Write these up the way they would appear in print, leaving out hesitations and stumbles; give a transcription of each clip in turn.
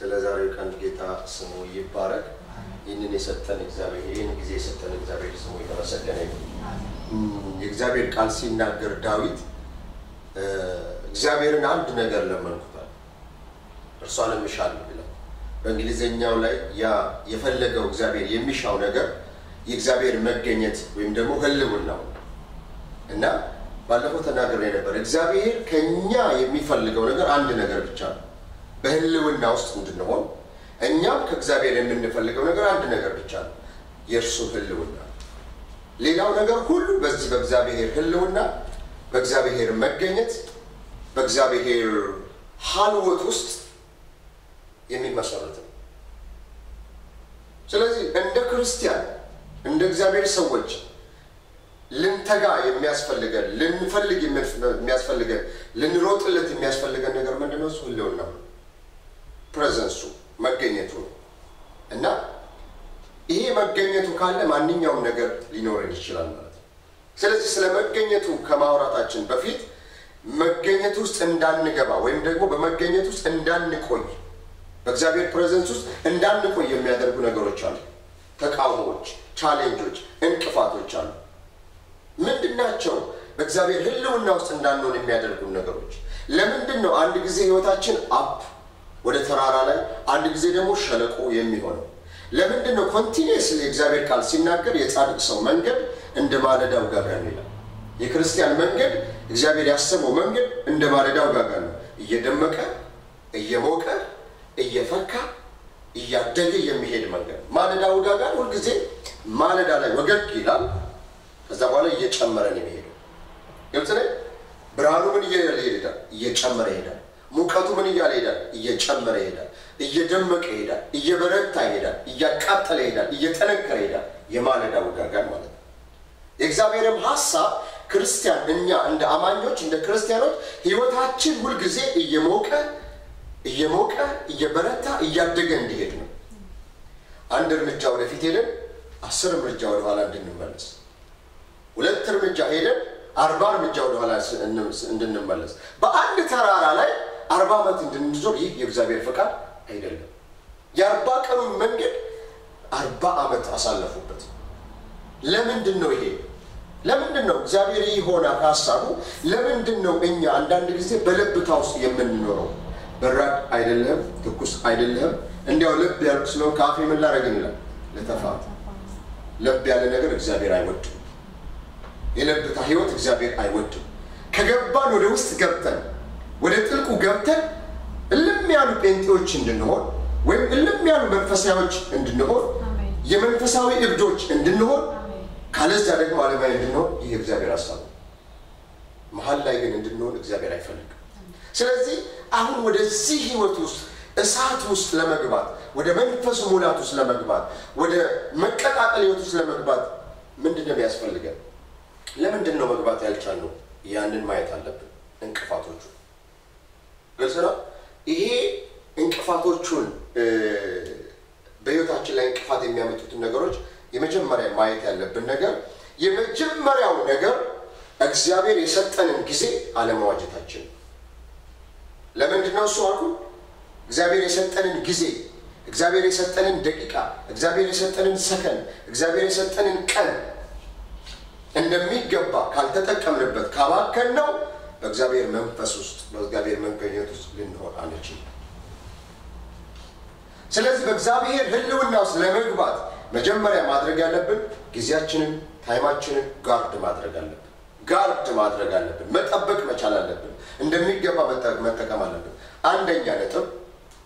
ስለዛሬው ቀን ጌታ ስሙ ይባረክ ይህንን የሰጠን እግዚአብሔር ይህን ጊዜ የሰጠን እግዚአብሔር ስሙ የተመሰገነ ይሁን የእግዚአብሔር ቃል ሲናገር ዳዊት እግዚአብሔርን አንድ ነገር ለመንኩታል እርሷንም እሻለሁ ይላል በእንግሊዘኛው ላይ ያ የፈለገው እግዚአብሔር የሚሻው ነገር የእግዚአብሔር መገኘት ወይም ደግሞ ህልውናው እና ባለፈው ተናግሬ ነበር እግዚአብሔር ከኛ የሚፈልገው ነገር አንድ ነገር ብቻ ነው በህልውና ውስጥ እንድንሆን እኛም ከእግዚአብሔር የምንፈልገው ነገር አንድ ነገር ብቻ ነው የእርሱ ህልውና ሌላው ነገር ሁሉ በዚህ በእግዚአብሔር ህልውና በእግዚአብሔር መገኘት በእግዚአብሔር ሐልወት ውስጥ የሚመሰረት ነው ስለዚህ እንደ ክርስቲያን እንደ እግዚአብሔር ሰዎች ልንተጋ የሚያስፈልገን ልንፈልግ የሚያስፈልገን ልንሮጥለት የሚያስፈልገን ነገር ምንድነው እሱ ህልውና ፕሬዘንሱ መገኘቱ እና ይሄ መገኘቱ ካለ ማንኛውም ነገር ሊኖረን ይችላል ማለት ነው ስለዚህ ስለ መገኘቱ ከማውራታችን በፊት መገኘቱ ውስጥ እንዳንገባ ወይም ደግሞ በመገኘቱ ውስጥ እንዳንቆይ በእግዚአብሔር ፕሬዘንስ ውስጥ እንዳንቆይ የሚያደርጉ ነገሮች አሉ ተቃውሞዎች ቻሌንጆች እንቅፋቶች አሉ ምንድናቸው በእግዚአብሔር ህልውና ውስጥ እንዳንሆን የሚያደርጉ ነገሮች ለምንድነው አንድ ጊዜ ህይወታችን አፕ ወደ ተራራ ላይ አንድ ጊዜ ደግሞ ሸለቆ የሚሆነው ለምንድነው ኮንቲኒየስሊ እግዚአብሔር ቃል ሲናገር የጻድቅ ሰው መንገድ እንደ ማለዳው ጋጋን ይላል የክርስቲያን መንገድ እግዚአብሔር ያሰበው መንገድ እንደ ማለዳው ጋጋን ነው እየደመቀ እየሞቀ እየፈካ እያደገ የሚሄድ መንገድ ማለዳው ጋጋን ሁሉ ጊዜ ማለዳ ላይ ወገግ ይላል ከዛ በኋላ እየጨመረ ነው የሚሄደው ግልጽ ነው ብርሃኑ ምን ይሄዳል እየጨመረ ይሄዳል ሙቀቱ ምን ይሄዳል እየጨመረ ይሄዳል እየደመቀ ይሄዳል እየበረታ ይሄዳል እያቃጠለ ይሄዳል እየተነከረ ይሄዳል የማለዳው ጋጋን ማለት ነው የእግዚአብሔርም ሐሳብ ክርስቲያን እኛ እንደ አማኞች እንደ ክርስቲያኖች ህይወታችን ሁሉ ጊዜ እየሞቀ እየበረታ እያደገ እንዲሄድ ነው አንድ እርምጃ ወደፊት ሄደን 10 እርምጃ ወደ ኋላ እንድንመለስ ሁለት እርምጃ ሄደን 40 እርምጃ ወደ ኋላ እንድንመለስ በአንድ ተራራ ላይ 40 ዓመት እንድንዞር ይህ የእግዚአብሔር ፈቃድ አይደለም የ40 ቀኑን መንገድ 40 ዓመት አሳለፉበት ለምንድነው ይሄ ለምንድነው እግዚአብሔር ይሆና ሐሳቡ ለምንድነው እኛ አንዳንድ ጊዜ በልብታ ውስጥ የምንኖረው በራድ አይደለም ትኩስ አይደለም እንዲያው ልብ ያልኩስ ነው ካፌ ምን ላረግን ይላል ለተፋት ልብ ያለ ነገር እግዚአብሔር አይወድም የልብታ ህይወት እግዚአብሔር አይወድም ከገባን ወደ ውስጥ ገብተን ወደ ጥልቁ ገብተን እልም ያሉ ጴንጤዎች እንድንሆን ወይም እልም ያሉ መንፈሳዊዎች እንድንሆን የመንፈሳዊ እብዶች እንድንሆን ካለዛ ደግሞ ዓለማዊ እንድንሆን ይህ እግዚአብሔር ሐሳብ መሃል ላይ ግን እንድንሆን እግዚአብሔር አይፈልግም ስለዚህ አሁን ወደዚህ ህይወት ውስጥ እሳት ውስጥ ለመግባት ወደ መንፈስ ሙላት ውስጥ ለመግባት ወደ መቀጣጠል ህይወት ውስጥ ለመግባት ምንድነው የሚያስፈልገን ለምንድነው መግባት ያልቻልነው ያንን ማየት አለብን እንቅፋቶቹ ግልጽ ነው ይሄ እንቅፋቶቹን በህይወታችን ላይ እንቅፋት የሚያመጡት ነገሮች የመጀመሪያ ማየት ያለብን ነገር የመጀመሪያው ነገር እግዚአብሔር የሰጠንን ጊዜ አለማዋጀታችን ለምንድነው እሱ አልኩ እግዚአብሔር የሰጠንን ጊዜ እግዚአብሔር የሰጠንን ደቂቃ እግዚአብሔር የሰጠንን ሰከንድ እግዚአብሔር የሰጠንን ቀን እንደሚገባ ካልተጠቀምንበት ካባከነው በእግዚአብሔር መንፈስ ውስጥ በእግዚአብሔር መገኘት ውስጥ ልንሆን አንችልም ስለዚህ በእግዚአብሔር ህልውና ውስጥ ለመግባት መጀመሪያ ማድረግ ያለብን ጊዜያችንን ታይማችንን ጋርድ ማድረግ አለብን መጠበቅ መቻል አለብን እንደሚገባ መጠቀም አለብን አንደኛ ነጥብ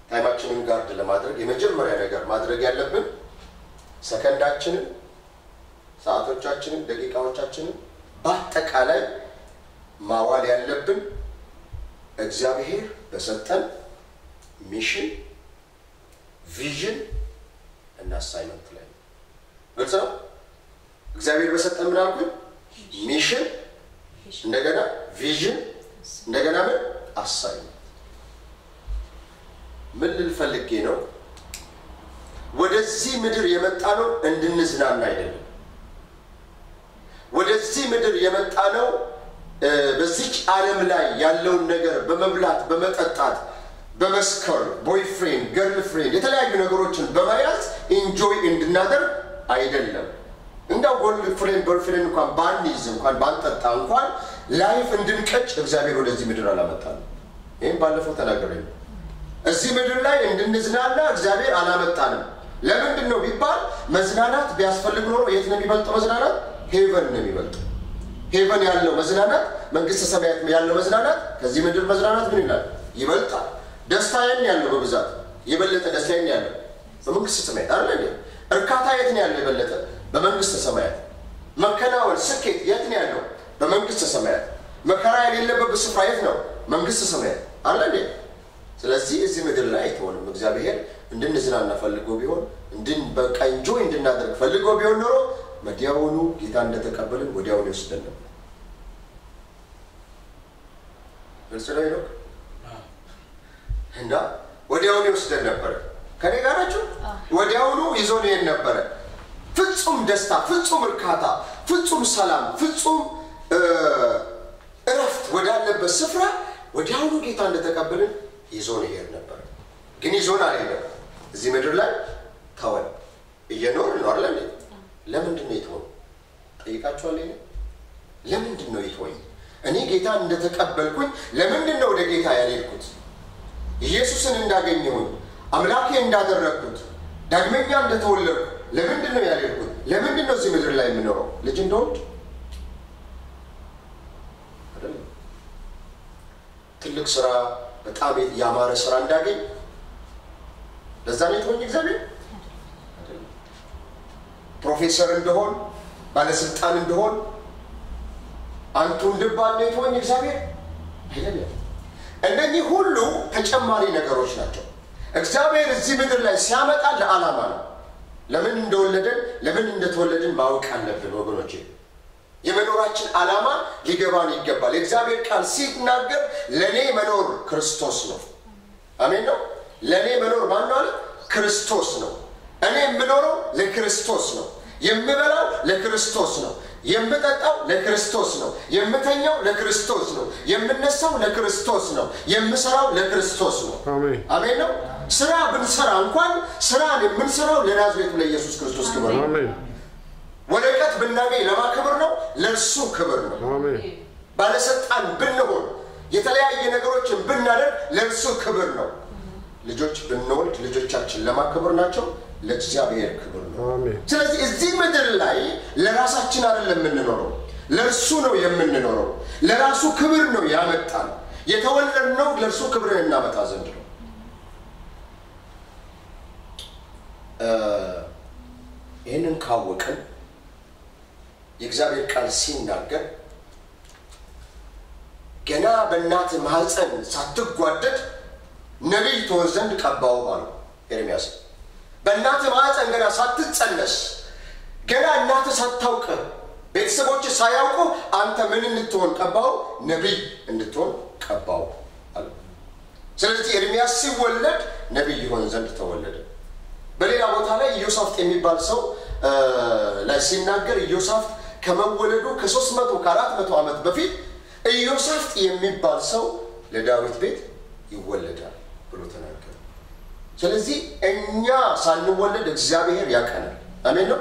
ታይማችንን ጋርድ ለማድረግ የመጀመሪያ ነገር ማድረግ ያለብን ሰከንዳችንን ሰዓቶቻችንን ደቂቃዎቻችንን በአጠቃላይ ማዋል ያለብን እግዚአብሔር በሰጠን ሚሽን ቪዥን እና አሳይመንት ላይ ግልጽ ነው እግዚአብሔር በሰጠን ምን አልኩኝ ሚሽን እንደገና ቪዥን እንደገና ምን አሳይመንት ምን ልፈልጌ ነው ወደዚህ ምድር የመጣነው እንድንዝናና አይደለም ወደዚህ ምድር የመጣነው በዚህ ዓለም ላይ ያለውን ነገር በመብላት በመጠጣት በመስከር ቦይፍሬንድ ገርልፍሬንድ ፍሬንድ የተለያዩ ነገሮችን በመያዝ ኢንጆይ እንድናደርግ አይደለም እንዳው ጎልድ ፍሬንድ በርፍሬንድ እንኳን ባንይዝ እንኳን ባንጠጣ እንኳን ላይፍ እንድንቀጭ እግዚአብሔር ወደዚህ ምድር አላመጣንም ይሄን ባለፈው ተናግሬያለሁ እዚህ ምድር ላይ እንድንዝናና እግዚአብሔር አላመጣንም ለምንድን ነው ቢባል መዝናናት ቢያስፈልግ ኖሮ የት ነው የሚበልጠው መዝናናት ሄቨን ነው የሚበልጠው ሄቨን ያለው መዝናናት መንግስተ ሰማያት ያለው መዝናናት ከዚህ ምድር መዝናናት ምን ይላል ይበልጣል ደስታዬን ያለው በብዛት የበለጠ ደስታዬን ያለው በመንግስተ ሰማያት አይደል እርካታ የት ነው ያለው የበለጠ በመንግስተ ሰማያት መከናወን ስኬት የት ነው ያለው በመንግስተ ሰማያት መከራ የሌለበት ስፍራ የት ነው መንግስተ ሰማያት አይደል ስለዚህ እዚህ ምድር ላይ ተወንም እግዚአብሔር እንድንዝናና ፈልጎ ቢሆን በቃ ኢንጆይ እንድናደርግ ፈልጎ ቢሆን ኖሮ ወዲያውኑ ጌታ እንደተቀበልን ወዲያውኑ ይወስደን ነበር ስለዚህ ነው እንዳ ወዲያውኑ ይወስደን ነበር ከኔ ጋር ናችሁ ወዲያውኑ ይዞን ይሄን ነበር ፍጹም ደስታ ፍጹም እርካታ ፍጹም ሰላም ፍጹም እረፍት ወዳለበት ስፍራ ወዲያውኑ ጌታ እንደተቀበልን ይዞን ይሄድ ነበር ግን ይዞን አይደለም እዚህ ምድር ላይ ታወል እየኖርን ነው አይደል ለምንድን ነው የተወው ጠይቃችኋል ለምንድን ነው የተወው እኔ ጌታ እንደተቀበልኩኝ ለምንድን ነው ወደ ጌታ ያልሄድኩት ኢየሱስን እንዳገኘሁኝ አምላኬ እንዳደረኩት ዳግመኛ እንደተወለድኩ ለምንድን ነው ያልሄድኩት ለምንድን ነው እዚህ ምድር ላይ የምኖረው ልጅ እንደወድ አይደል ትልቅ ስራ በጣም ያማረ ስራ እንዳገኝ ለዛ ነው የተወኝ እግዚአብሔር ፕሮፌሰር እንደሆን ባለስልጣን እንደሆን አንቱ እንድባል ነው የተወኝ እግዚአብሔር አይደለም እነኚህ ሁሉ ተጨማሪ ነገሮች ናቸው እግዚአብሔር እዚህ ምድር ላይ ሲያመጣ ለዓላማ ነው ለምን እንደወለደን ለምን እንደተወለድን ማወቅ አለብን ወገኖቼ የመኖራችን ዓላማ ሊገባን ይገባል የእግዚአብሔር ቃል ሲናገር ለኔ መኖር ክርስቶስ ነው አሜን ነው ለኔ መኖር ማን ነው ክርስቶስ ነው እኔ የምኖረው ለክርስቶስ ነው የምበላው ለክርስቶስ ነው የምጠጣው ለክርስቶስ ነው የምተኛው ለክርስቶስ ነው የምነሳው ለክርስቶስ ነው የምሰራው ለክርስቶስ ነው አሜን ነው ስራ ብንሰራ እንኳን ስራን የምንሰራው ለናዝሬቱ ለኢየሱስ ክርስቶስ ክብር ነው አሜን ወደቀት ብናገኝ ለማክበር ነው ለርሱ ክብር ነው አሜን ባለስልጣን ብንሆን የተለያየ ነገሮችን ብናደርግ ለርሱ ክብር ነው ልጆች ብንወልድ ልጆቻችን ለማክበር ናቸው ለእግዚአብሔር ክብር ነው አሜን ስለዚህ እዚህ ምድር ላይ ለራሳችን አይደለም የምንኖረው ለርሱ ነው የምንኖረው ለራሱ ክብር ነው ያመጣን የተወለድነው ለርሱ ክብርን እናመጣ ዘንድ ነው ይሄንን ካወቅን የእግዚአብሔር ቃል ሲናገር ገና በእናት ማህፀን ሳትጓደድ ነብይ ትሆን ዘንድ ቀባው ማለት ኤርምያስ በእናት ማህፀን ገና ሳትጸነስ ገና እናት ሳታውቅ ቤተሰቦች ሳያውቁ አንተ ምን እንድትሆን ቀባው ነብይ እንድትሆን ቀባው አለ ስለዚህ ኤርምያስ ሲወለድ ነብይ ይሆን ዘንድ ተወለደ በሌላ ቦታ ላይ ኢዮሳፍጥ የሚባል ሰው ላይ ሲናገር ኢዮሳፍጥ ከመወለዱ ከ300 ከ400 ዓመት በፊት ኢዮሳፍጥ የሚባል ሰው ለዳዊት ቤት ይወለዳል ብሎ ተናገረ ስለዚህ እኛ ሳንወለድ እግዚአብሔር ያቀናል አሜን ነው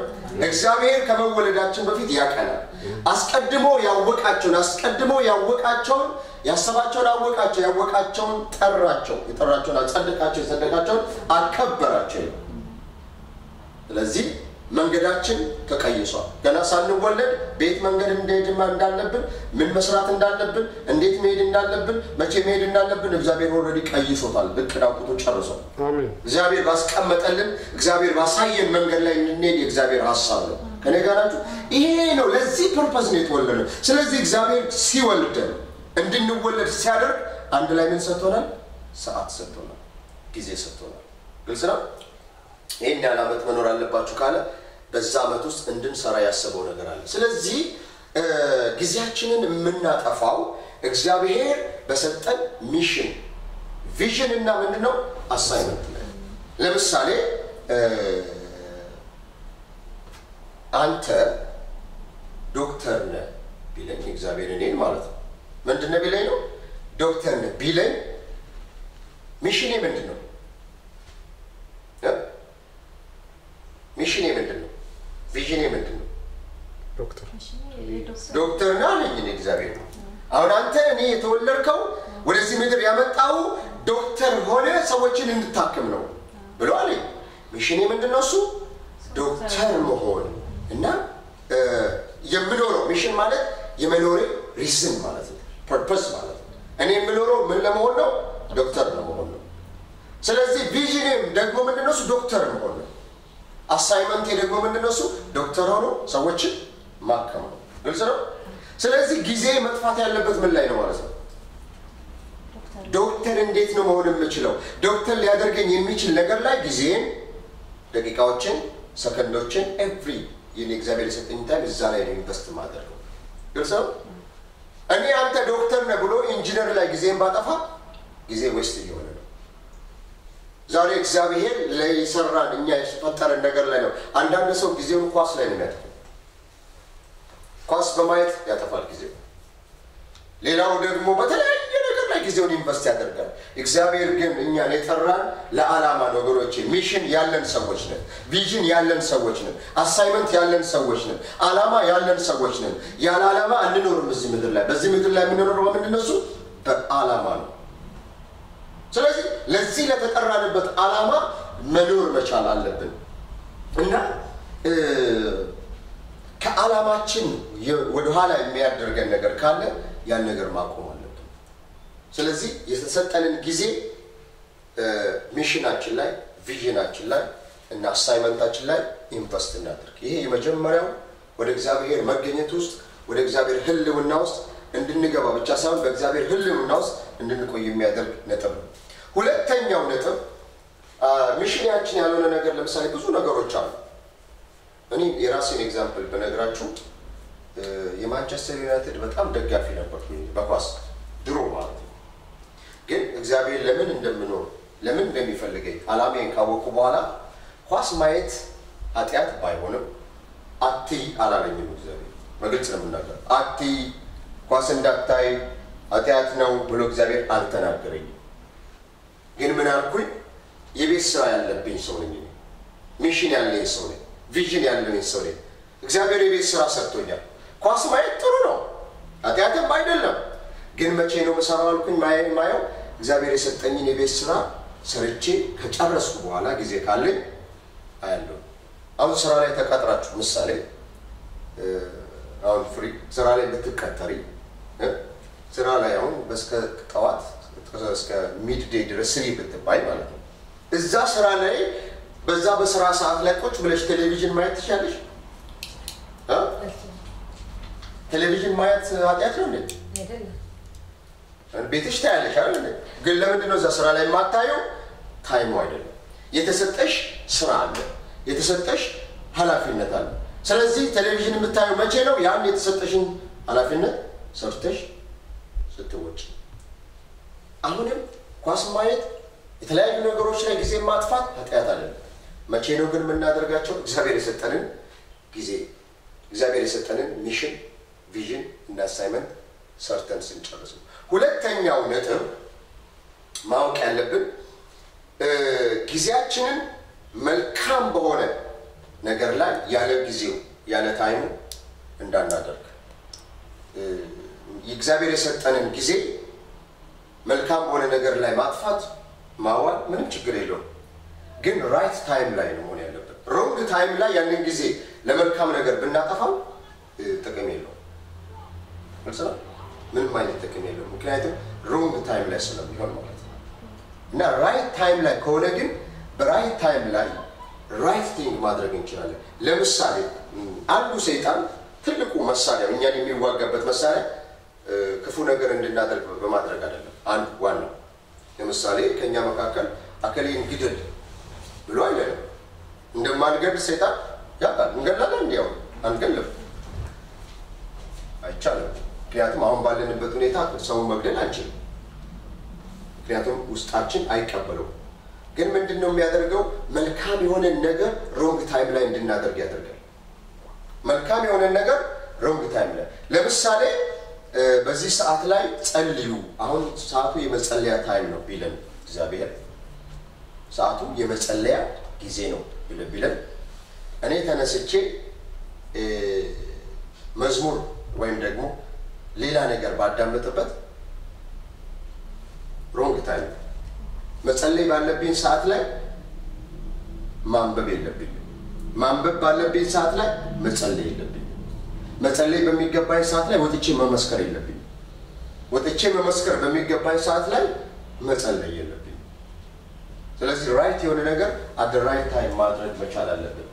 እግዚአብሔር ከመወለዳችን በፊት ያቀናል አስቀድሞ ያወቃቸውን ያሰባቸውን ያወቃቸውን ጠራቸው የጠራቸውን አጸደቃቸው የጸደቃቸውን አከበራቸው ስለዚህ መንገዳችን ተቀይሷል ገና ሳንወለድ ቤት መንገድ እንዳለብን ምን መስራት እንዳለብን እንዴት መሄድ እንዳለብን መቼ መሄድ እንዳለብን እግዚአብሔር ኦሬዲ ቀይሶታል በቅዳቁቶ ጨርሷል አሜን እግዚአብሔር ባስቀመጠልን እግዚአብሔር ባሳየን መንገድ ላይ እንድንሄድ የእግዚአብሔር ሐሳብ ነው ከኔ ጋር ናችሁ ይሄ ነው ለዚህ ፐርፐዝ ነው የተወለደው ስለዚህ እግዚአብሔር ሲወልደን እንድንወለድ ሲያደርግ አንድ ላይ ምን ሰጥቶናል ሰዓት ሰጥቶናል ጊዜ ሰጥቶናል ግልጽ ነው ይሄን ያላመት መኖር አለባችሁ ካለ በዛ አመት ውስጥ እንድንሰራ ያሰበው ነገር አለ ስለዚህ ጊዜያችንን የምናጠፋው እግዚአብሔር በሰጠን ሚሽን ቪዥን እና ምንድነው አሳይመንት ላይ ለምሳሌ አንተ ዶክተር ነህ ቢለኝ እግዚአብሔር እኔን ማለት ነው ምንድነው ቢለኝ ነው ዶክተር ነህ ቢለኝ ሚሽኔ ምንድነው ዶክተር ነኝ እኔ እግዚአብሔር ነው አሁን አንተ እኔ የተወለድከው ወደዚህ ምድር ያመጣው ዶክተር ሆነ ሰዎችን እንድታክም ነው ብሎ አለኝ ሚሽኔ ምንድነው እሱ ዶክተር መሆን እና የምኖረው ሚሽን ማለት የመኖሬ ሪዝን ማለት ነው ፐርፐስ ማለት ነው እኔ የምኖረው ምን ለመሆን ነው ዶክተር ለመሆን ነው ስለዚህ ቪዥኔም ደግሞ ምንድነው እሱ ዶክተር መሆን ነው አሳይመንት ደግሞ ምንድነው እሱ ዶክተር ሆኖ ሰዎችን ማከም ነው ግልጽ ነው ስለዚህ ጊዜ መጥፋት ያለበት ምን ላይ ነው ማለት ነው ዶክተር እንዴት ነው መሆን የምችለው ዶክተር ሊያደርገኝ የሚችል ነገር ላይ ጊዜን ደቂቃዎችን ሰከንዶችን ኤቭሪ የእግዚአብሔር የሰጠኝ ታይም እዛ ላይ ነው ኢንቨስት ማድረገው ግልጽ ነው እኔ አንተ ዶክተር ነህ ብሎ ኢንጂነር ላይ ጊዜን ባጠፋ ጊዜ ዌስት እየሆነ ነው ዛሬ እግዚአብሔር ለይሰራን እኛ የፈጠረን ነገር ላይ ነው አንዳንድ ሰው ጊዜውን ኳስ ላይ ነው የሚያጠፋው ኳስ በማየት ያጠፋል ጊዜው ሌላው ደግሞ በተለያየ ነገር ላይ ጊዜውን ኢንቨስት ያደርጋል እግዚአብሔር ግን እኛን የጠራን ለዓላማ ነገሮች ሚሽን ያለን ሰዎች ነን ቪዥን ያለን ሰዎች ነን አሳይመንት ያለን ሰዎች ነን ዓላማ ያለን ሰዎች ነን ያለ ዓላማ አንኖርም እዚህ ምድር ላይ በዚህ ምድር ላይ የምንኖረው ምንድነው እሱ በዓላማ ነው ስለዚህ ለዚህ ለተጠራንበት ዓላማ መኖር መቻል አለብን እና ከዓላማችን ወደ ኋላ የሚያደርገን ነገር ካለ ያን ነገር ማቆም አለብን ስለዚህ የተሰጠንን ጊዜ ሚሽናችን ላይ ቪዥናችን ላይ እና አሳይመንታችን ላይ ኢንቨስት እናድርግ ይሄ የመጀመሪያው ወደ እግዚአብሔር መገኘት ውስጥ ወደ እግዚአብሔር ህልውና ውስጥ እንድንገባ ብቻ ሳይሆን በእግዚአብሔር ህልውና ውስጥ እንድንቆይ የሚያደርግ ነጥብ ነው ሁለተኛው ነጥብ ሚሽናችን ያልሆነ ነገር ለምሳሌ ብዙ ነገሮች አሉ እኔ የራሴን ኤግዛምፕል በነግራችሁ የማንቸስተር ዩናይትድ በጣም ደጋፊ ነበርኩኝ በኳስ ድሮ ማለት ነው ግን እግዚአብሔር ለምን እንደምኖር ለምን እንደሚፈልገኝ ዓላማዬን ካወቅኩ በኋላ ኳስ ማየት ኃጢአት ባይሆንም አትይ አላለኝም እግዚአብሔር በግልጽ ነው የምናገረው አትይ ኳስ እንዳታይ ኃጢአት ነው ብሎ እግዚአብሔር አልተናገረኝም ግን ምን አልኩኝ የቤት ስራ ያለብኝ ሰው ነኝ ሚሽን ያለኝ ሰው ነኝ ቪዥን ያለኝ ሰው ነኝ እግዚአብሔር የቤት ስራ ሰጥቶኛል ኳስ ማየት ጥሩ ነው ኃጢአትም አይደለም ግን መቼ ነው መሰራው አልኩኝ ማየው እግዚአብሔር የሰጠኝን የቤት ስራ ሰርቼ ከጨረስኩ በኋላ ጊዜ ካለኝ አያለሁ አሁን ስራ ላይ ተቀጥራችሁ ምሳሌ አሁን ፍሪ ስራ ላይ ብትቀጠሪ ስራ ላይ አሁን በስከ ጠዋት እስከ ሚድ ዴይ ድረስ ስሪ ብትባይ ማለት ነው እዛ ስራ ላይ በዛ በስራ ሰዓት ላይ ቁጭ ብለሽ ቴሌቪዥን ማየት ትችላለሽ ቴሌቪዥን ማየት ኃጢአት ነው እንዴ አይደለም ቤትሽ ታያለሽ አይደል ግን ለምንድን ነው እዛ ስራ ላይ ማታየው ታይሙ አይደለም የተሰጠሽ ስራ አለ የተሰጠሽ ኃላፊነት አለ ስለዚህ ቴሌቪዥን የምታየው መቼ ነው ያን የተሰጠሽን ኃላፊነት ሰርተሽ ስትወጪ አሁንም ኳስ ማየት የተለያዩ ነገሮች ላይ ጊዜ ማጥፋት ኃጢአት አይደለም መቼ ነው ግን የምናደርጋቸው እግዚአብሔር የሰጠንን ጊዜ እግዚአብሔር የሰጠንን ሚሽን ቪዥን እና አሳይመንት ሰርተን ስንጨርስ ሁለተኛው ነጥብ ማወቅ ያለብን ጊዜያችንን መልካም በሆነ ነገር ላይ ያለ ጊዜው ያለ ታይሙ እንዳናደርግ የእግዚአብሔር የሰጠንን ጊዜ መልካም በሆነ ነገር ላይ ማጥፋት ማዋል ምንም ችግር የለውም ግን ራይት ታይም ላይ ነው መሆን ያለበት ሮንግ ታይም ላይ ያንን ጊዜ ለመልካም ነገር ብናጠፋው ጥቅም የለውም ማለት ምንም አይነት ጥቅም የለውም ምክንያቱም ሮንግ ታይም ላይ ስለሚሆን ማለት ነው እና ራይት ታይም ላይ ከሆነ ግን በራይት ታይም ላይ ራይት ቲንግ ማድረግ እንችላለን ለምሳሌ አንዱ ሰይጣን ትልቁ መሳሪያ እኛን የሚዋጋበት መሳሪያ ክፉ ነገር እንድናደርግ በማድረግ አይደለም አንዱ ዋናው ለምሳሌ ከኛ መካከል አከሌን ግደል ብሎ አይደለም እንደማንገድ ሰይጣን ያውቃል እንገላለን እንዲያው አንገልም አይቻልም ምክንያቱም አሁን ባለንበት ሁኔታ ሰው መግደል አንችልም ምክንያቱም ውስጣችን አይቀበለው ግን ምንድነው የሚያደርገው መልካም የሆነ ነገር ሮንግ ታይም ላይ እንድናደርግ ያደርጋል መልካም የሆነ ነገር ሮንግ ታይም ላይ ለምሳሌ በዚህ ሰዓት ላይ ጸልዩ አሁን ሰዓቱ የመጸለያ ታይም ነው ቢለን እግዚአብሔር ሰዓቱ የመጸለያ ጊዜ ነው ቢለን እኔ ተነስቼ መዝሙር ወይም ደግሞ ሌላ ነገር ባዳመጥበት ሮንግ ታይም መጸለይ ባለብኝ ሰዓት ላይ ማንበብ የለብኝ ማንበብ ባለብኝ ሰዓት ላይ መጸለይ የለብኝ መጸለይ በሚገባኝ ሰዓት ላይ ወጥቼ መመስከር የለብኝ ወጥቼ መመስከር በሚገባኝ ሰዓት ላይ መጸለይ የለብኝ ስለዚህ ራይት የሆነ ነገር at the right time ማድረግ መቻል አለብን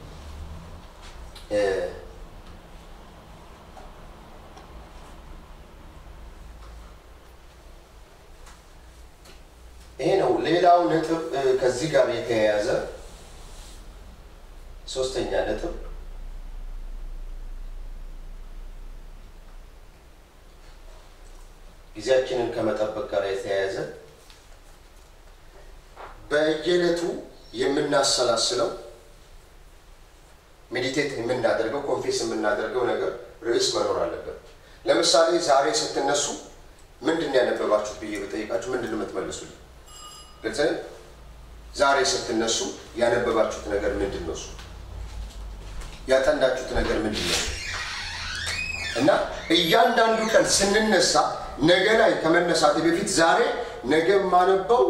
ይሄ ነው ሌላው ነጥብ ከዚህ ጋር የተያያዘ ሶስተኛ ነጥብ ጊዜያችንን ከመጠበቅ ጋር የተያያዘ በየለቱ የምናሰላስለው ሜዲቴት የምናደርገው ኮንፌስ የምናደርገው ነገር ርዕስ መኖር አለበት ለምሳሌ ዛሬ ስትነሱ ምንድነው ያነበባችሁት ብዬ ብጠይቃችሁ ምንድነው የምትመልሱልኝ ግልጽ ዛሬ ስትነሱ ያነበባችሁት ነገር ምንድነው እሱ ያጠናችሁት ነገር ምንድነው እና እያንዳንዱ ቀን ስንነሳ ነገ ላይ ከመነሳት በፊት ዛሬ ነገ ማነበው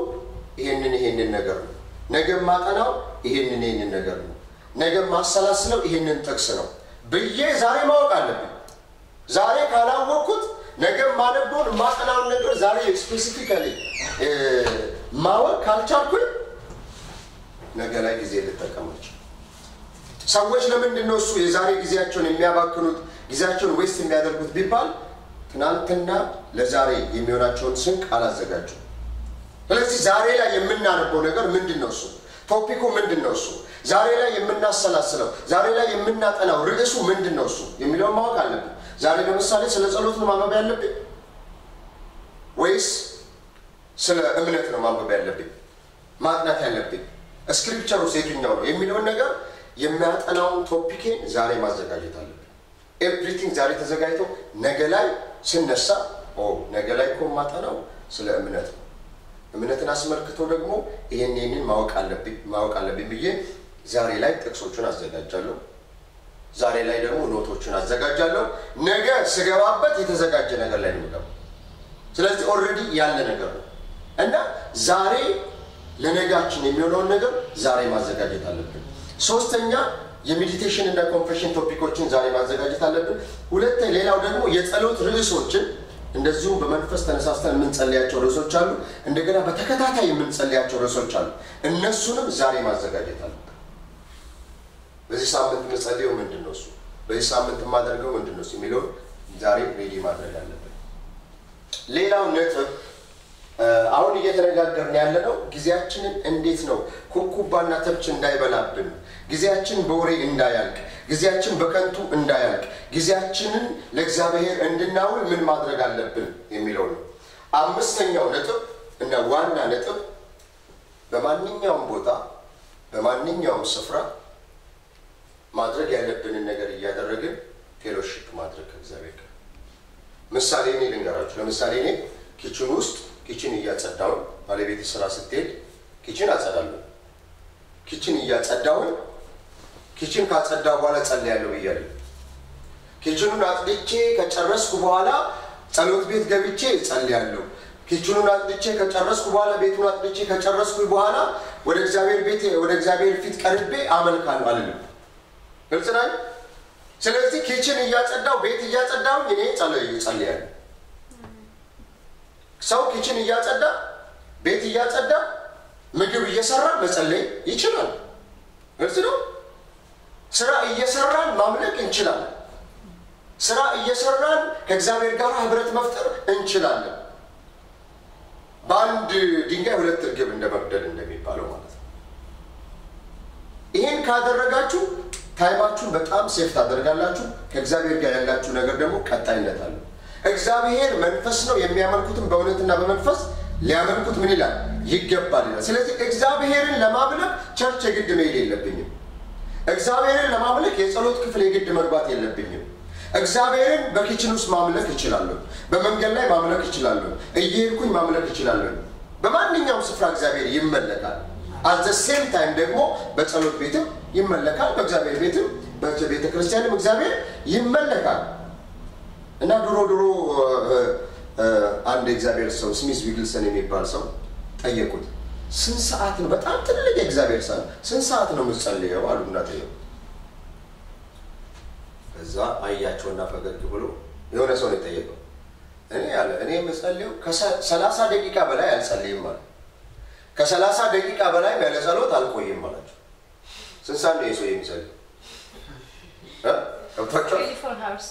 ይሄንን ነገር ነው ነገ ማጠናው ይሄንን ነገር ነው ነገ ማሰላስለው ይሄንን ጥቅስ ነው በየ ዛሬ ማወቅ አለብኝ ዛሬ ካላወቅኩት ነገ ማነበው ማጠናው ነገር ዛሬ ስፔሲፊካሊ ማወቅ ካልቻልኩኝ ነገ ላይ ጊዜ ልጠቀማች ሰዎች ለምንድነው እሱ የዛሬ ጊዜያቸውን የሚያባክኑት ጊዜያቸውን ዌስት የሚያደርጉት ቢባል ትናንትና ለዛሬ የሚሆናቸውን ስንቅ አላዘጋጁ ስለዚህ ዛሬ ላይ የምናነበው ነገር ምንድነው እሱ ቶፒኩ ምንድነው እሱ ዛሬ ላይ የምናሰላስለው ዛሬ ላይ የምናጠናው ርዕሱ ምንድነው እሱ የሚለው ማወቅ አለብን ዛሬ ለምሳሌ ስለ ጸሎት ነው ማንበብ ያለብኝ ወይስ ስለ እምነት ነው ማንበብ ያለብኝ ማጥናት ያለብኝ ስክሪፕቸሩ የትኛው ነው የሚለው ነገር የሚያጠናው ቶፒክን ዛሬ ማዘጋጀት አለብኝ ኤቭሪቲንግ ዛሬ ተዘጋጅቶ ነገ ላይ ስነሳ ነገ ላይ ማጠናው ስለ እምነት ነው እምነትን አስመልክቶ ደግሞ ይሄንን ማወቅ አለብኝ ብዬ ዛሬ ላይ ጥቅሶችን አዘጋጃለሁ ዛሬ ላይ ደግሞ ኖቶችን አዘጋጃለሁ ነገ ስገባበት የተዘጋጀ ነገር ላይ ነው ስለዚህ ኦሬዲ ያለ ነገር ነው እና ዛሬ ለነጋችን የሚሆነው ነገር ዛሬ ማዘጋጀት አለብን ሶስተኛ የሜዲቴሽን እና ኮንፌሽን ቶፒኮችን ዛሬ ማዘጋጀት አለብን ሁለተኛ ሌላው ደግሞ የጸሎት ርዕሶችን እንደዚሁ በመንፈስ ተነሳስተን የምንጸልያቸው ርዕሶች አሉ እንደገና በተከታታይ የምንጸልያቸው ርዕሶች አሉ እነሱንም ዛሬ ማዘጋጀት አለብን በዚህ ሳምንት መጸልየው ምንድነው እሱ በዚህ ሳምንት ማድረገው ምንድነው እሱ የሚለው ዛሬ ሬዲ ማድረግ አለብን ሌላው ነጥብ አሁን እየተነጋገርን ያለነው ጊዜያችንን እንዴት ነው ኩኩባና ተብች እንዳይበላብን ጊዜያችን በወሬ እንዳያልቅ ጊዜያችን በከንቱ እንዳያልቅ ጊዜያችንን ለእግዚአብሔር እንድናውል ምን ማድረግ አለብን የሚለው ነው አምስተኛው ነጥብ እና ዋና ነጥብ በማንኛውም ቦታ በማንኛውም ስፍራ ማድረግ ያለብንን ነገር እያደረግን ፌሎሺፕ ማድረግ ከእግዚአብሔር ጋር ምሳሌ እኔ ልንገራችሁ ለምሳሌ እኔ ኪችን ውስጥ ኪችን እያጸዳው ባለቤቴ ስራ ስትሄድ ኪችን አጸዳለሁ ኪችን እያጸዳው ኪችን ካጸዳው በኋላ ጸልያለሁ ይያለሁ ኪችኑን አጽድቼ ከጨረስኩ በኋላ ጸሎት ቤት ገብቼ ጸልያለሁ ኪችኑን አጽድቼ ከጨረስኩ በኋላ ቤቱን አጽድቼ ከጨረስኩ በኋላ ወደ እግዚአብሔር ፊት ቀርቤ አመልካለሁ አለኝ ግልጽ ነው ስለዚህ ኪችን እያጸዳው ቤት እያጸዳው እኔ ጸልያለሁ ሰው ኪችን እያጸዳ ቤት እያጸዳ ምግብ እየሰራ መጸለይ ይችላል ግልጽ ነው ስራ እየሰራን ማምለክ እንችላለን ስራ እየሰራን ከእግዚአብሔር ጋር ህብረት መፍጠር እንችላለን በአንድ ድንጋይ ሁለት እርግብ እንደመግደል እንደሚባለው ማለት ነው ይሄን ካደረጋችሁ ታይማችሁን በጣም ሴፍ ታደርጋላችሁ ከእግዚአብሔር ጋር ያላችሁ ነገር ደግሞ ቀጣይነት አለው እግዚአብሔር መንፈስ ነው የሚያመልኩትን በእውነትና በመንፈስ ሊያመልኩት ምን ይላል ይገባል ስለዚህ እግዚአብሔርን ለማምለክ ቸርች የግድ መሄድ የለብኝም እግዚአብሔርን ለማምለክ የጸሎት ክፍል የግድ መግባት የለብኝም እግዚአብሔርን በኪችን ውስጥ ማምለክ እችላለሁ በመንገድ ላይ ማምለክ እችላለሁ እየሄድኩኝ ማምለክ እችላለሁ በማንኛውም ስፍራ እግዚአብሔር ይመለካል at the same time ደግሞ በጸሎት ቤትም ይመለካል በእግዚአብሔር ቤትም በቤተ ክርስቲያንም እግዚአብሔር ይመለካል እና ድሮ አንድ እግዚአብሔር ሰው ስሚዝ ዊግልሰን የሚባል ሰው ጠየቁት ስንት ሰዓት ነው በጣም ትልቅ እግዚአብሔር ሰው ስንት ሰዓት ነው የምትጸልየው አሉና ጠየቁት ከዛ አያቸውና ፈገግ ብሎ የሆነ ሰው ነው የጠየቀው እኔ የምጸልየው ከ30 ደቂቃ በላይ አልጸልይም ማለት ከ30 ደቂቃ በላይ ያለ ጸሎት አልቆይም ማለት ስንት ሰዓት ነው የሰው የሚጸልየው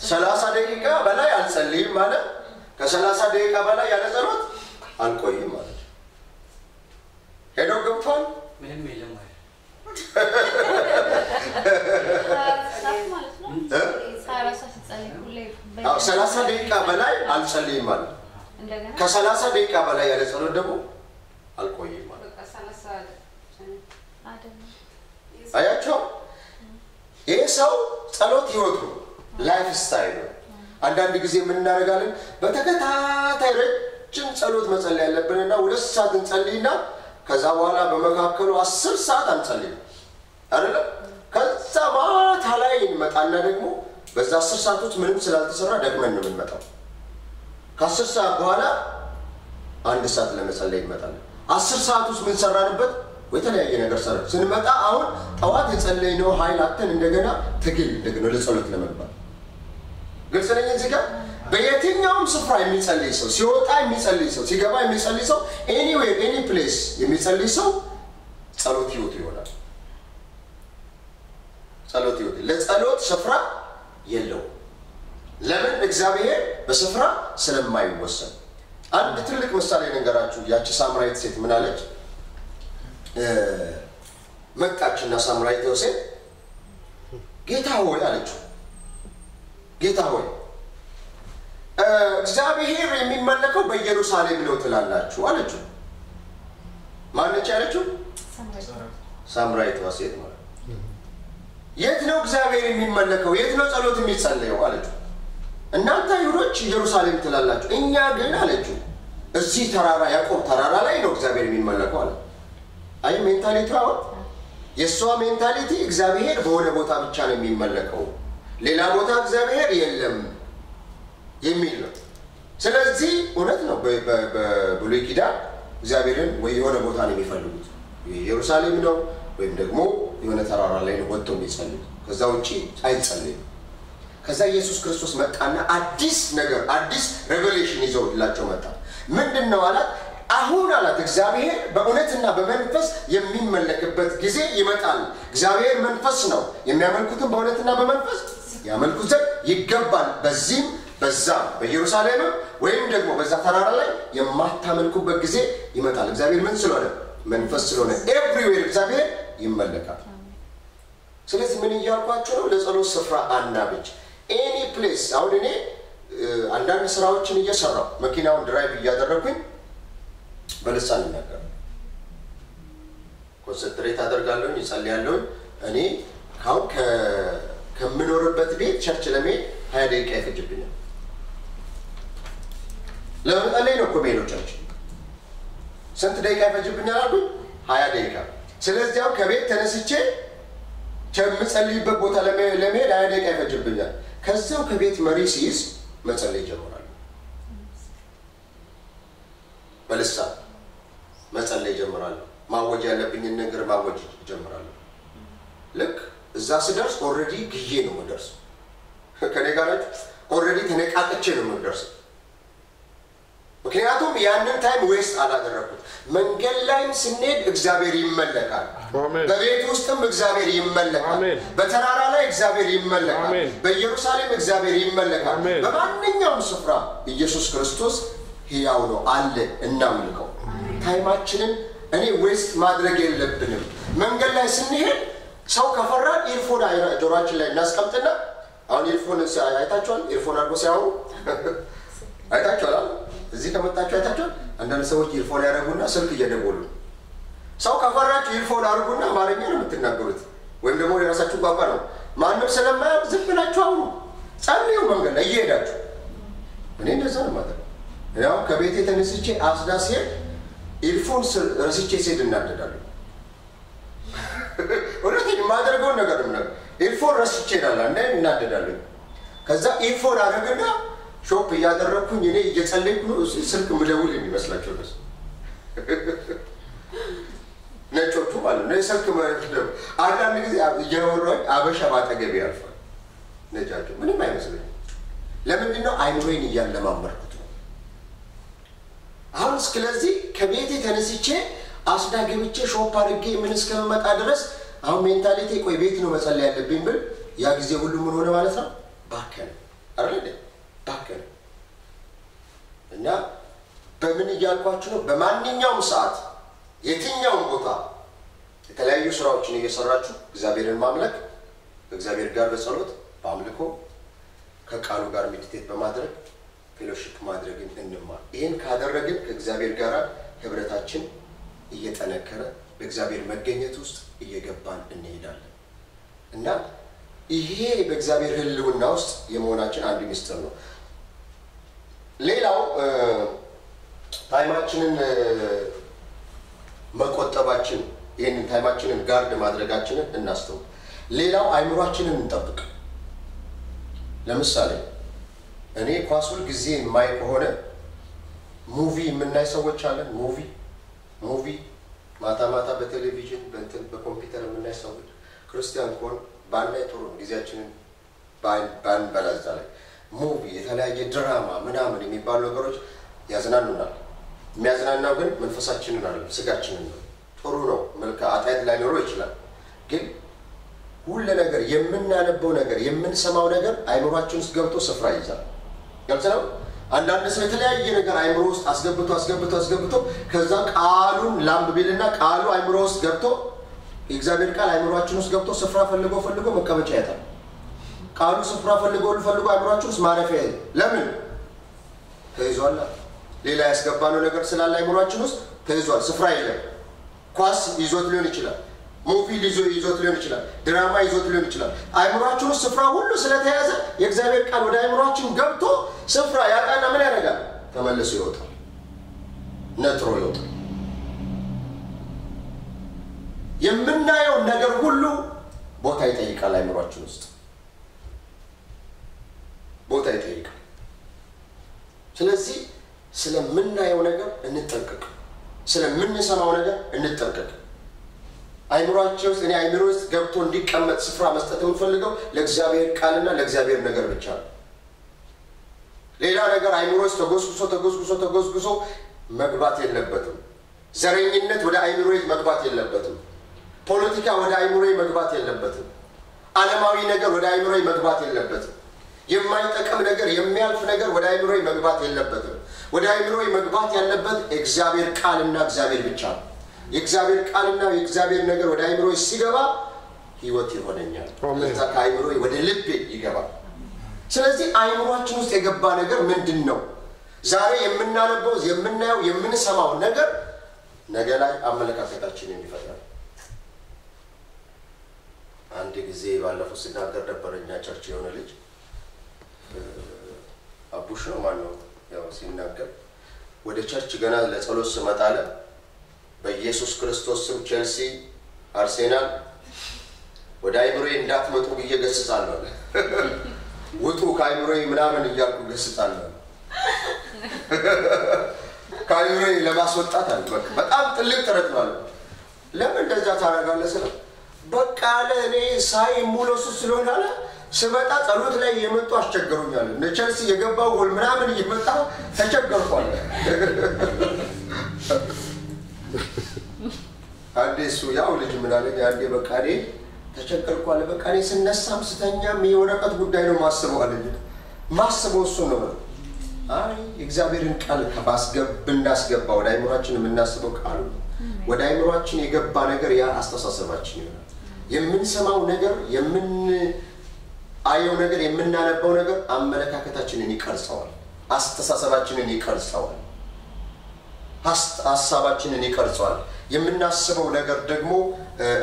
30 ደቂቃ በላይ አልጸልይም ማለት ከ30 ደቂቃ በላይ ያለ ጸሎት አልቆይም ማለት ሄዶ ገብቷል ምንም የለም ማለት 30 ደቂቃ በላይ አልጸልይም ማለት ከ30 ደቂቃ በላይ ያለ ጸሎት ደግሞ አልቆይም ማለት አያቸው ይሄ ሰው ጸሎት ህይወቱ ላይፍ ስታይል አንዳንድ ጊዜ ምን እናደርጋለን በተከታታይ ረጅም ጸሎት መጸለይ ያለብንና 2 ሰዓት እንጸልይና ከዛ በኋላ በመካከሉ 10 ሰዓት አንጸልይ አይደል ከዛ ማታ ላይ እንመጣና ደግሞ በዛ 10 ሰዓቶች ምንም ስላልተሰራ ደግመን ነው የምንመጣው ከ10 ሰዓት በኋላ 1 ሰዓት ለመጸለይ እንመጣለን 10 ሰዓት ውስጥ ምን ሰራንበት ወይተለያየ ነገር ሰራ ስንመጣ አሁን ጠዋት የጸለይነው ኃይል አጥተን እንደገና ትግል እንደገና ለጸሎት ለመግባት ግልጽ ነኝ እዚህ ጋር በየትኛውም ስፍራ የሚጸልይ ሰው ሲወጣ የሚጸልይ ሰው ሲገባ የሚጸልይ ሰው anywhere any place የሚጸልይ ሰው ጸሎት ህይወት ይሆናል ጸሎት ህይወት ለጸሎት ስፍራ የለው ለምን እግዚአብሔር በስፍራ ስለማይወሰን አንድ ትልቅ ምሳሌ ነገራችሁ ያቺ ሳምራዊት ሴት ምን አለች መጣችና ሳምራዊት ሴት ጌታ ሆይ አለችው ጌታ ሆይ እግዚአብሔር የሚመለከው በኢየሩሳሌም ነው ትላላችሁ አለችው ማነች ያለችው ሳምራዊት ሴት ማለት የት ነው እግዚአብሔር የሚመለከው የት ነው ጸሎት የሚጸለየው አለችው እናንተ አይሁዶች ኢየሩሳሌም ትላላችሁ እኛ ግን አለችው እዚህ ተራራ ያዕቆብ ተራራ ላይ ነው እግዚአብሔር የሚመለከው አለ አይ ሜንታሊቲው የሷ ሜንታሊቲ እግዚአብሔር በሆነ ቦታ ብቻ ነው የሚመለከው ሌላ ቦታ እግዚአብሔር የለም የሚል ነው ስለዚህ እውነት ነው በብሉይ ኪዳን እግዚአብሔርን ወይ የሆነ ቦታ ነው የሚፈልጉት ኢየሩሳሌም ነው ወይም ደግሞ የሆነ ተራራ ላይ ነው ወጥቶ የሚጸልዩት ከዛ ውጪ አይጸልዩም ከዛ ኢየሱስ ክርስቶስ መጣና አዲስ ነገር አዲስ ሬቨሌሽን ይዞላቸው መጣ ምንድነው አላት አሁን አላት እግዚአብሔር በእውነትና በመንፈስ የሚመለክበት ጊዜ ይመጣል እግዚአብሔር መንፈስ ነው የሚያመልኩትን በእውነትና በመንፈስ ያመልኩት ይገባል በዚህም በዛ በኢየሩሳሌም ወይም ደግሞ በዛ ተራራ ላይ የማታመልኩበት ጊዜ ይመጣል እግዚአብሔር ምን ስለሆነ መንፈስ ስለሆነ ኤቭሪዌር እግዚአብሔር ይመለካል ስለዚህ ምን ይያልኳችሁ ነው ለጸሎት ስፍራ አናብጅ ኤኒ ፕሌስ አሁን እኔ አንዳንድ ስራዎችን እየሰራው መኪናውን ድራይቭ እያደረኩኝ በልሳን እናገር ኮንሰንትሬት አደርጋለሁ እጸልያለሁ እኔ ካው ከምኖርበት ቤት ቸርች ለመሄድ 20 ደቂቃ ይፈጅብኛል ለመጸለይ ነው ኮሜሎ ቸርች ስንት ደቂቃ ይፈጅብኛል አልኩኝ 20 ደቂቃ ስለዚህ አሁን ከቤት ተነስቼ ቸምጸልይበት ቦታ ለመሄድ 20 ደቂቃ ይፈጅብኛል ከዛው ከቤት መሪ ሲይዝ መጸለይ ጀምራለሁ በልሳን መጸለይ ጀምራለሁ ማወጅ ያለብኝን ነገር ማወጅ ጀምራለሁ ልክ እዛ ስደርስ ኦሬዲ ግዬ ነው መደርስ ከኔ ጋር ኦሬዲ ተነቃቅቼ ነው መደርስ ምክንያቱም ያንን ታይም ዌስት አላደረኩት መንገድ ላይም ስንሄድ እግዚአብሔር ይመለካል በቤት ውስጥም እግዚአብሔር ይመለካል በተራራ ላይ እግዚአብሔር ይመለካል በኢየሩሳሌም እግዚአብሔር ይመለካል በማንኛውም ስፍራ ኢየሱስ ክርስቶስ ሕያው ነው አለ እናምልከው ታይማችንን እኔ ዌስት ማድረግ የለብንም መንገድ ላይ ስንሄድ ሰው ከፈራን ኢርፎን ጆሮአችን ላይ እናስቀምጥና አሁን ኢርፎን አይታችኋል ኢርፎን አድርጎ ሲያወሩ አይታችኋል እዚህ ከመጣችሁ አይታችኋል አንዳንድ ሰዎች ኢርፎን ያደርጉና ስልክ እየደወሉ ሰው ከፈራችሁ ኢርፎን አድርጉና አማርኛ ነው የምትናገሩት ወይም ደግሞ የራሳችሁ ቋንቋ ነው ማንም ስለማያውቅ ዝም ብላችሁ አውሩ ጸልዩ መንገድ ላይ እየሄዳችሁ እኔ እንደዛ ነው ማለት ያው ከቤቴ ተነስቼ አስዳሴ ኢርፎን ረስቼ ሲሄድ እናደዳለሁ ወለቴ ማድረገው ነገር ነው ኢርፎን ረስቼ ዳላ እንደ እናደዳለሁ ከዛ ኢርፎን አደረግና ሾፕ እያደረኩኝ እኔ እየጸለይኩ ነው ስልክ ምደውል የሚመስላቸው ነው ነጮቹ ማለት ነው ስልክ ማለት አንዳንድ ጊዜ እያወራኝ አበሻ ባጠገብ ያልፋል ነጫጩ ምንም አይመስልም ለምንድን ነው አይምሮዬን እያለማመርኩት ነው አሁን ስለዚህ ከቤቴ ተነስቼ አስዳገብቼ ሾፕ አድርጌ ምን እስከመጣ ድረስ አሁን ሜንታሊቲ ቆይ ቤት ነው መጸለይ ያለብኝ ብል ያ ጊዜ ሁሉ ምን ሆነ ማለት ነው ባከነ አይደል ባከነ እና በምን እያልኳችሁ ነው በማንኛውም ሰዓት የትኛውም ቦታ የተለያዩ ስራዎችን እየሰራችሁ እግዚአብሔርን ማምለክ እግዚአብሔር ጋር በጸሎት በአምልኮ ከቃሉ ጋር ሜዲቴት በማድረግ ፌሎሺፕ ማድረግ እንማር ይሄን ካደረግን ከእግዚአብሔር ጋር ህብረታችን እየተነከረ በእግዚአብሔር መገኘት ውስጥ እየገባን እንሄዳለን እና ይሄ በእግዚአብሔር ህልውና ውስጥ የመሆናችን አንዱ ምስጢር ነው ሌላው ታይማችንን መቆጠባችን ይሄንን ታይማችንን ጋርድ ማድረጋችንን እናስተውል ሌላው አይምሮአችንን እንጠብቅ ለምሳሌ እኔ ኳሱል ጊዜ የማይ ከሆነ ሙቪ የምናይ ሰዎች አለን ሙቪ ማታ በቴሌቪዥን በኮምፒውተር የምናይ ሰዎች ክርስቲያን ኮን ባንላይ ጥሩ ጊዜያችንን ባንበላዛ ላይ ሙቪ የተለያየ ድራማ ምናምን የሚባሉ ነገሮች ያዝናኑናል የሚያዝናናው ግን መንፈሳችንን አይደለም ስጋችንን ነው ጥሩ ነው መልካ አጣይት ላይ ኖሮ ይችላል ግን ሁሉ ነገር የምናነበው ነገር የምንሰማው ነገር አይምሮአችን ውስጥ ገብቶ ስፍራ ይይዛል ገብተው አንዳንድ ሰው የተለያየ ነገር አይምሮ ውስጥ አስገብቶ ከዛ ቃሉን ላምብልና ቃሉ አይምሮ ውስጥ ገብቶ እግዚአብሔር ቃል አይምሮአችን ውስጥ ገብቶ ስፍራ ፈልጎ መቀመጫ ያጣል ቃሉ ስፍራ ፈልጎ አይምሮአችን ውስጥ ማረፊያ ለምን ተይዟል ሌላ ያስገባነው ነገር ስላለ አይምሮአችን ውስጥ ተይዟል ስፍራ የለም ኳስ ይዞት ሊሆን ይችላል ሙቪ ይዞት ሊሆን ይችላል ድራማ ይዞት ሊሆን ይችላል አይምሮአችን ውስጥ ስፍራ ሁሉ ስለተያዘ የእግዚአብሔር ቃል ወደ አይምሮአችን ገብቶ ስፍራ ያጣና ምን ያደርጋል ተመልሶ ይወጣል ነጥሮ ይወጣል የምናየው ነገር ሁሉ ቦታ ይጠይቃል አይምሮአችን ውስጥ ቦታ ይጠይቃል ስለዚህ ስለምናየው ነገር እንጠንቀቅ ስለምንሰማው ነገር እንጠንቀቅ አይምሮአችን ውስጥ እኔ አይምሮ ውስጥ ገብቶ እንዲቀመጥ ስፍራ መስጠት እንፈልገው ለእግዚአብሔር ቃልና ለእግዚአብሔር ነገር ብቻ ነው ሌላ ነገር አይምሮ ውስጥ ተጎስጉሶ መግባት የለበትም ዘረኝነት ወደ አይምሮ መግባት የለበትም ፖለቲካ ወደ አይምሮ መግባት የለበትም ዓለማዊ ነገር ወደ አይምሮ መግባት የለበትም የማይጠቅም ነገር የሚያልፍ ነገር ወደ አይምሮ መግባት የለበትም ወደ አይምሮ መግባት ያለበት እግዚአብሔር ቃልና እግዚአብሔር ብቻ ነው የእግዚአብሔር ቃልና የእግዚአብሔር ነገር ወደ አይምሮ ሲገባ ህይወት ይሆነኛል ከዛ ከአይምሮ ወደ ልብ ይገባል ስለዚህ አይምሮአችን ውስጥ የገባ ነገር ምንድነው ዛሬ የምናነበው የምናየው የምንሰማው ነገር ነገ ላይ አመለካከታችንን ይፈጥራል አንድ ጊዜ ባለፈው ሲናገር ነበርኛ ቸርች የሆነ ልጅ አቡሽ ነው ማነው ያው ሲናገር ወደ ቸርች ገና ለጸሎት ስመጣለ በኢየሱስ ክርስቶስ ስም ቼልሲ አርሴናል ወደ አይምሮዬ እንዳትመጡ እየገስጻለሁ ውጡ ከአይምሮዬ ምናምን እያልኩ ገስጻለሁ ከአይምሮዬ ለማስወጣት አልኩ በጣም ትልቅ ጥረት ማለት ለምን እንደዛ ታረጋለህ ስለ በቃ ለኔ ሳይ ሙሉስ ስለሆነ ስመጣ ጸሎት ላይ የመጡ አስቸገሩኛል ለቸልሲ የገባው ጎል ምናምን እየመጣ ተቸገርኳል አዲሱ ያው ልጅ ምን አለኝ አንዴ በቃ እኔ ተቸገርኳል በቃ እኔ ስነሳም ስተኛም የወረቀት ጉዳይ ነው ማስበው እሱ ነው አይ እግዚአብሔርን ቃል እንዳስገባ ወደ አይምሮአችን የምናስበው ቃል ወደ አይምሮአችን የገባ ነገር ያ አስተሳሰባችን ይሆናል የምንሰማው ነገር አየው ነገር የምናነበው ነገር አመለካከታችንን ይቀርጻዋል አስተሳሰባችንን ይቀርጻዋል ሐሳባችንን ይቀርጻዋል የምናስበው ነገር ደግሞ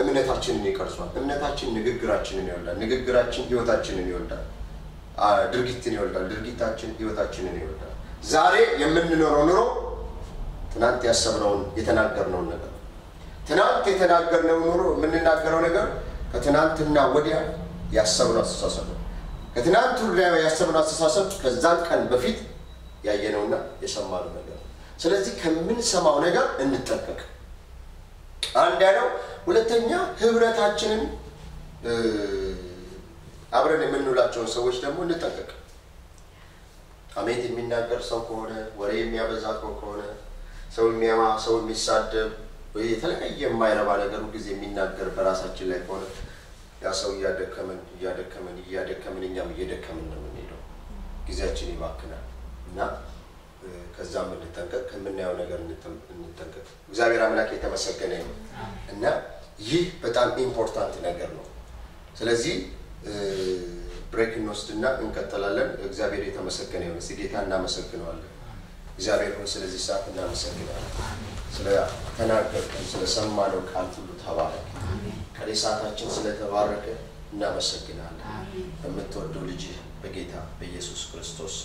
እምነታችንን ይቀርጻዋል እምነታችን ንግግራችንን ይወልዳል ንግግራችን ህይወታችንን ይወልዳል ድርጊትን ይወልዳል ድርጊታችን ህይወታችንን ይወልዳል ዛሬ የምንኖረው ኑሮ ትናንት ያሰብነውን የተናገርነው ነገር ትናንት የተናገርነው ኑሮ የምንናገረው ነገር ከትናንትና ወዲያ ያሰብነው አስተሳሰብ ከትናንት ወዲያ ያሰብነው አስተሳሰብ ከዛን ቀን በፊት ያየነውና የሰማነው ነገር ስለዚህ ከምንሰማው ነገር እንጠንቀቅ አንድ ያለው ሁለተኛ ህብረታችንን አብረን የምንውላቸውን ሰዎች ደግሞ እንጠንቀቅ አሜት የሚናገር ሰው ከሆነ ወሬ የሚያበዛ ከሆነ ሰው የሚያማ ሰው የሚሳደብ ወይ የተለያየ የማይረባ ነገር ሁሉ ጊዜ የሚናገር በራሳችን ላይ ከሆነ ያ ሰው ያደከመን እኛም እየደከመን ነው የምንሄደው ጊዜያችን ይባክናል እና ከዛም እንጠንቀቅ ከምናየው ነገር እንጠንቀቅ እግዚአብሔር አምላክ የተመሰገነ ይሁን እና ይህ በጣም ኢምፖርታንት ነገር ነው ስለዚህ ብሬክ እንወስድና እንቀጥላለን እግዚአብሔር የተመሰገነ ይሁን ጌታ እናመሰግናለን እግዚአብሔር ሆይ ስለዚህ ሰዓት እናመሰግናለን ስለ ተናገርከን ስለ ሰማነው ቃል ሁሉ ተባረክ ቀሪ ሰዓታችን ስለተባረከ እናመሰግናለን በምትወደው ልጅ በጌታ በኢየሱስ ክርስቶስ